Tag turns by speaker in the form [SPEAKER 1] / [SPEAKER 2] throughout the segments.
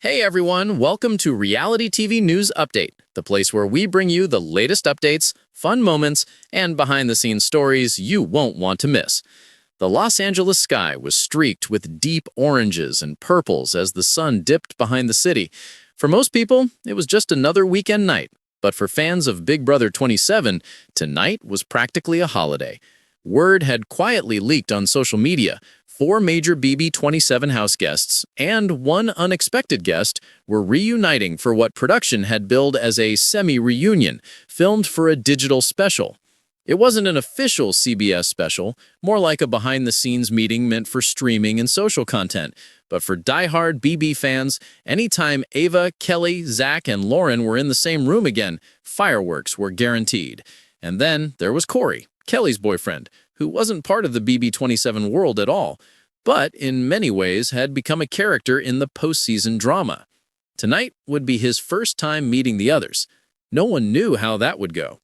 [SPEAKER 1] Hey everyone, welcome to Reality TV News Update, the place where we bring you the latest updates, fun moments, and behind-the-scenes stories you won't want to miss. The Los Angeles sky was streaked with deep oranges and purples as the sun dipped behind the city. For most people, it was just another weekend night, but for fans of Big Brother 27, tonight was practically a holiday. Word had quietly leaked on social media. 4 major BB27 house guests and 1 unexpected guest were reuniting for what production had billed as a semi-reunion, filmed for a digital special. It wasn't an official CBS special, more like a behind-the-scenes meeting meant for streaming and social content. But for die-hard BB fans, anytime Ava, Kelley, Zach, and Lauren were in the same room again, fireworks were guaranteed. And then there was Corey, Kelley's boyfriend, who wasn't part of the BB27 world at all, but in many ways had become a character in the postseason drama. Tonight would be his first time meeting the others. No one knew how that would go.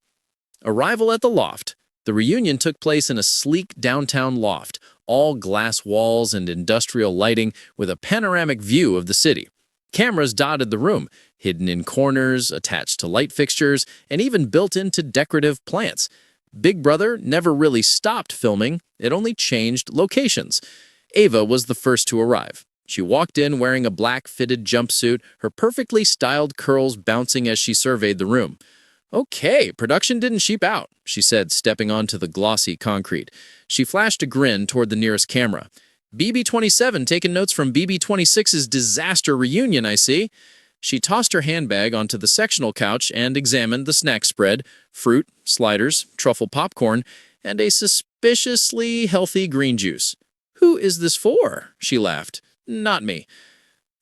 [SPEAKER 1] Arrival at the loft. The reunion took place in a sleek downtown loft, all glass walls and industrial lighting with a panoramic view of the city. Cameras dotted the room, hidden in corners, attached to light fixtures, and even built into decorative plants. Big Brother never really stopped filming, it only changed locations. Ava was the first to arrive. She walked in wearing a black fitted jumpsuit, her perfectly styled curls bouncing as she surveyed the room. "Okay, production didn't sheep out," she said, stepping onto the glossy concrete. She flashed a grin toward the nearest camera. "BB27 taking notes from BB26's disaster reunion, I see." She tossed her handbag onto the sectional couch and examined the snack spread, fruit, sliders, truffle popcorn, and a suspiciously healthy green juice. "Who is this for?" she laughed. "Not me."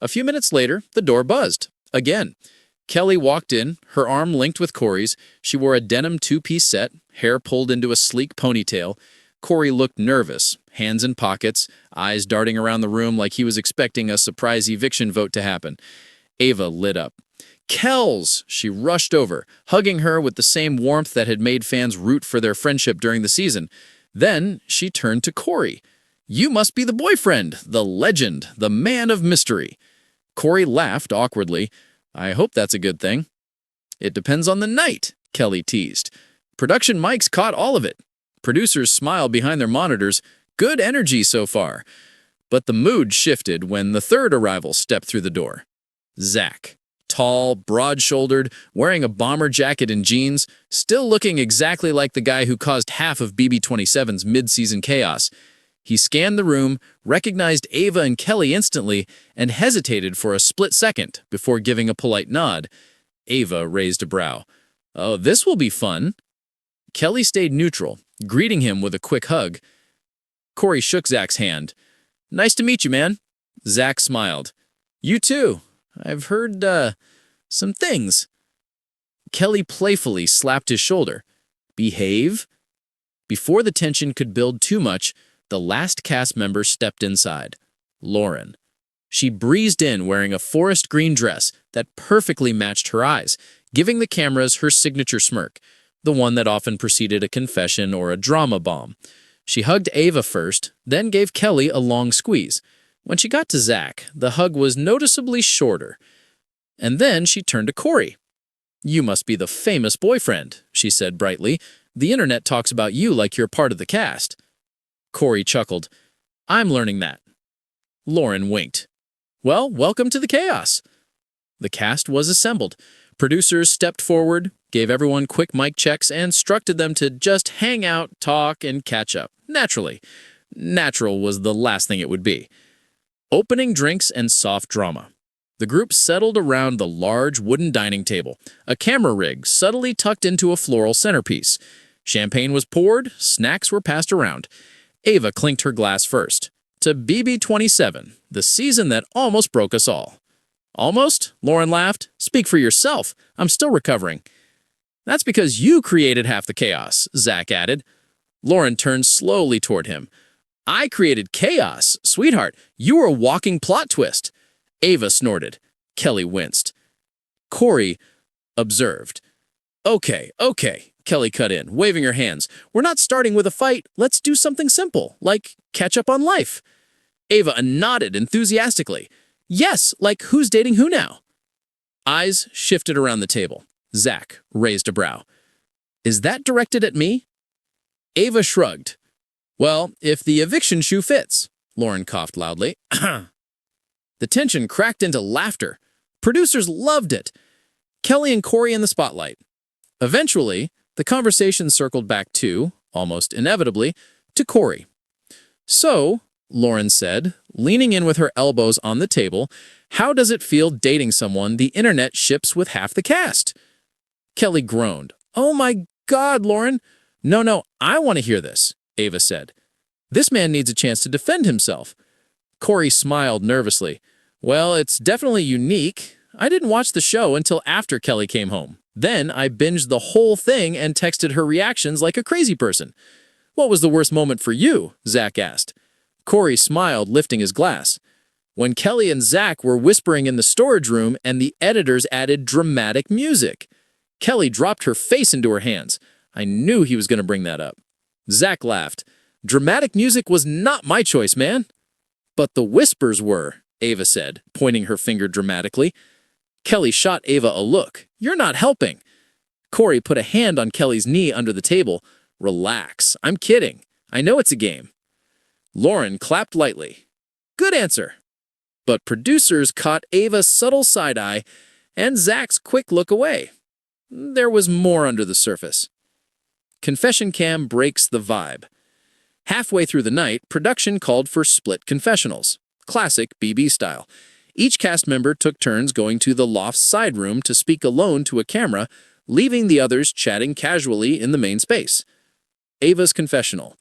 [SPEAKER 1] A few minutes later, the door buzzed. Again. Kelley walked in, her arm linked with Corey's. She wore a denim two-piece set, hair pulled into a sleek ponytail. Corey looked nervous, hands in pockets, eyes darting around the room like he was expecting a surprise eviction vote to happen. Ava lit up. "Kells!" She rushed over, hugging her with the same warmth that had made fans root for their friendship during the season. Then she turned to Corey. "You must be the boyfriend, the legend, the man of mystery." Corey laughed awkwardly. "I hope that's a good thing." "It depends on the night," Kelley teased. "Production mics caught all of it." Producers smiled behind their monitors. Good energy so far. But the mood shifted when the third arrival stepped through the door. Zach. Tall, broad-shouldered, wearing a bomber jacket and jeans, still looking exactly like the guy who caused half of BB27's mid-season chaos. He scanned the room, recognized Ava and Kelley instantly, and hesitated for a split second before giving a polite nod. Ava raised a brow. "Oh, this will be fun." Kelley stayed neutral, greeting him with a quick hug. Corey shook Zach's hand. "Nice to meet you, man." Zach smiled. "You too. I've heard, some things." Kelley playfully slapped his shoulder. "Behave?" Before the tension could build too much, the last cast member stepped inside. Lauren. She breezed in wearing a forest green dress that perfectly matched her eyes, giving the cameras her signature smirk, the one that often preceded a confession or a drama bomb. She hugged Ava first, then gave Kelley a long squeeze. When she got to Zach, the hug was noticeably shorter. And then she turned to Corey. "You must be the famous boyfriend," she said brightly. "The internet talks about you like you're part of the cast." Corey chuckled. "I'm learning that." Lauren winked. "Well, welcome to the chaos." The cast was assembled. Producers stepped forward, gave everyone quick mic checks, and instructed them to just hang out, talk, and catch up. Naturally. Natural was the last thing it would be. Opening drinks and soft drama. The group settled around the large wooden dining table, a camera rig subtly tucked into a floral centerpiece. Champagne was poured, snacks were passed around. Ava clinked her glass first. "To BB27, the season that almost broke us all." "Almost?" Lauren laughed. "Speak for yourself. I'm still recovering." "That's because you created half the chaos," Zach added. Lauren turned slowly toward him. "I created chaos. Sweetheart, you were a walking plot twist." Ava snorted. Kelley winced. Corey observed. Okay, Kelley cut in, waving her hands. "We're not starting with a fight. Let's do something simple, like catch up on life." Ava nodded enthusiastically. Yes, like who's dating who now? Eyes shifted around the table. Zach raised a brow. Is that directed at me? Ava shrugged. Well, if the eviction shoe fits. Lauren coughed loudly. The tension cracked into laughter. Producers loved it. Kelley and Corey in the spotlight. Eventually, the conversation circled back to, almost inevitably, to Corey. So, Lauren said, leaning in with her elbows on the table, how does it feel dating someone the internet ships with half the cast? Kelley groaned. Oh my God, Lauren. No, I want to hear this, Ava said. This man needs a chance to defend himself. Corey smiled nervously. Well, it's definitely unique. I didn't watch the show until after Kelley came home. Then I binged the whole thing and texted her reactions like a crazy person. What was the worst moment for you? Zach asked. Corey smiled, lifting his glass. When Kelley and Zach were whispering in the storage room and the editors added dramatic music. Kelley dropped her face into her hands. I knew he was going to bring that up. Zach laughed. Dramatic music was not my choice, man. But the whispers were, Ava said, pointing her finger dramatically. Kelley shot Ava a look. You're not helping. Corey put a hand on Kelley's knee under the table. Relax. I'm kidding. I know it's a game. Lauren clapped lightly. Good answer. But producers caught Ava's subtle side-eye and Zach's quick look away. There was more under the surface. Confession cam breaks the vibe. Halfway through the night, production called for split confessionals. Classic BB style. Each cast member took turns going to the loft's side room to speak alone to a camera, leaving the others chatting casually in the main space. Ava's confessional.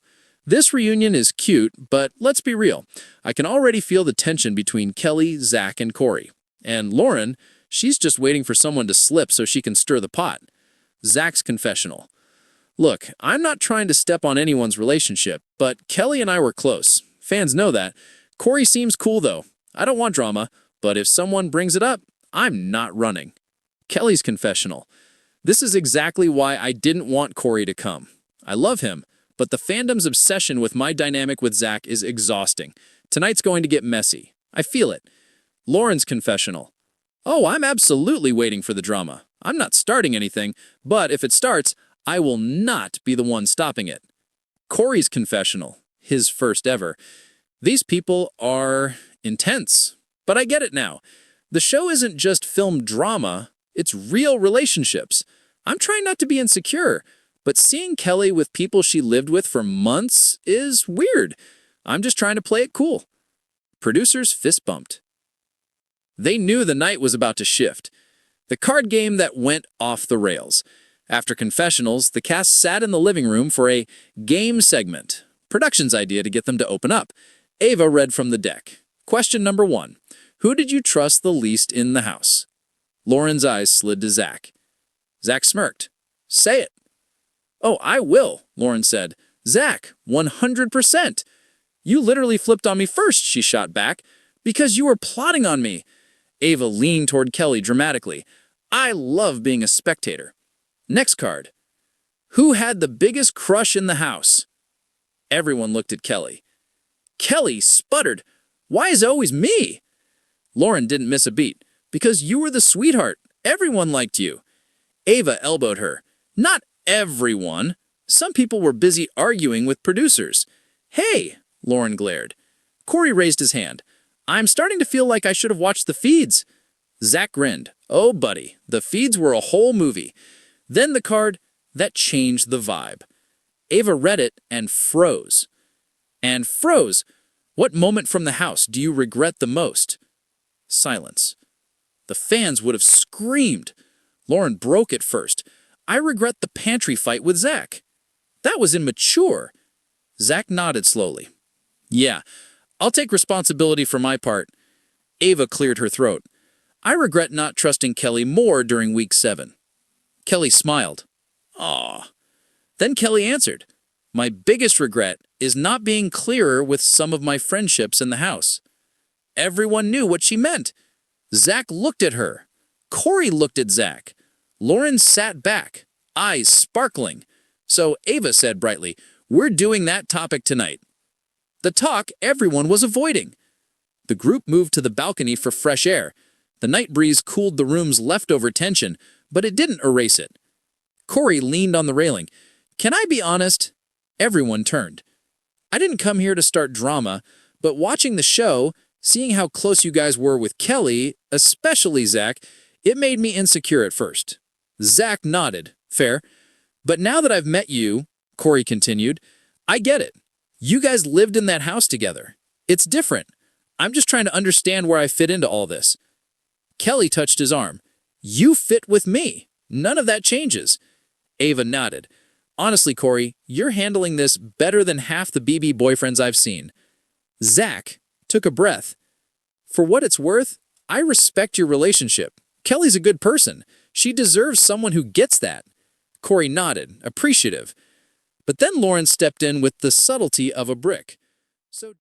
[SPEAKER 1] This reunion is cute, but let's be real. I can already feel the tension between Kelley, Zach, and Corey. And Lauren, she's just waiting for someone to slip so she can stir the pot. Zach's confessional. Look, I'm not trying to step on anyone's relationship, but Kelley and I were close. Fans know that. Corey seems cool, though. I don't want drama, but if someone brings it up, I'm not running. Kelley's confessional. This is exactly why I didn't want Corey to come. I love him, but the fandom's obsession with my dynamic with Zach is exhausting. Tonight's going to get messy. I feel it. Lauren's confessional. Oh, I'm absolutely waiting for the drama. I'm not starting anything, but if it starts, I will not be the one stopping it. Corey's confessional. His first ever. These people are intense, but I get it now. The show isn't just film drama, it's real relationships. I'm trying not to be insecure, but seeing Kelley with people she lived with for months is weird. I'm just trying to play it cool. Producers fist bumped. They knew the night was about to shift. The card game that went off the rails. After confessionals, the cast sat in the living room for a game segment. Production's idea to get them to open up. Ava read from the deck. Question number 1. Who did you trust the least in the house? Lauren's eyes slid to Zach. Zach smirked. Say it. Oh, I will, Lauren said. Zach, 100%. You literally flipped on me first, she shot back, because you were plotting on me. Ava leaned toward Kelley dramatically. I love being a spectator. Next card. Who had the biggest crush in the house? Everyone looked at Kelley. Kelley sputtered. Why is it always me? Lauren didn't miss a beat. Because you were the sweetheart. Everyone liked you. Ava elbowed her. Not everyone. Some people were busy arguing with producers. Hey, Lauren glared. Corey raised his hand. I'm starting to feel like I should have watched the feeds. Zach grinned. Oh, buddy, the feeds were a whole movie. Then the card that changed the vibe. Ava read it and froze. And froze. What moment from the house do you regret the most? Silence. The fans would have screamed. Lauren broke it first. I regret the pantry fight with Zach. That was immature. Zach nodded slowly. Yeah, I'll take responsibility for my part. Ava cleared her throat. I regret not trusting Kelley more during week 7. Kelley smiled. Aw. Then Kelley answered. My biggest regret is not being clearer with some of my friendships in the house. Everyone knew what she meant. Zach looked at her. Corey looked at Zach. Lauren sat back, eyes sparkling. So Ava said brightly, we're doing that topic tonight. The talk everyone was avoiding. The
[SPEAKER 2] The group moved to the balcony for fresh air. The night breeze cooled the room's leftover tension, but it didn't erase it. Corey leaned on the railing. "Can I be honest?" Everyone turned. "I didn't come here to start drama, but watching the show, seeing how close you guys were with Kelley, especially Zach, it made me insecure at first." Zach nodded. "Fair. But now that I've met you," Corey continued, "I get it. You guys lived in that house together. It's different. I'm just trying to understand where I fit into all this." Kelley touched his arm. "You fit with me. None of that changes." Ava nodded. "Honestly, Corey, you're handling this better than half the BB boyfriends I've seen." Zach took a breath. "For what it's worth, I respect your relationship. Kelley's a good person. She deserves someone who gets that." Corey nodded, appreciative. But then Lauren stepped in with the subtlety of a brick. "So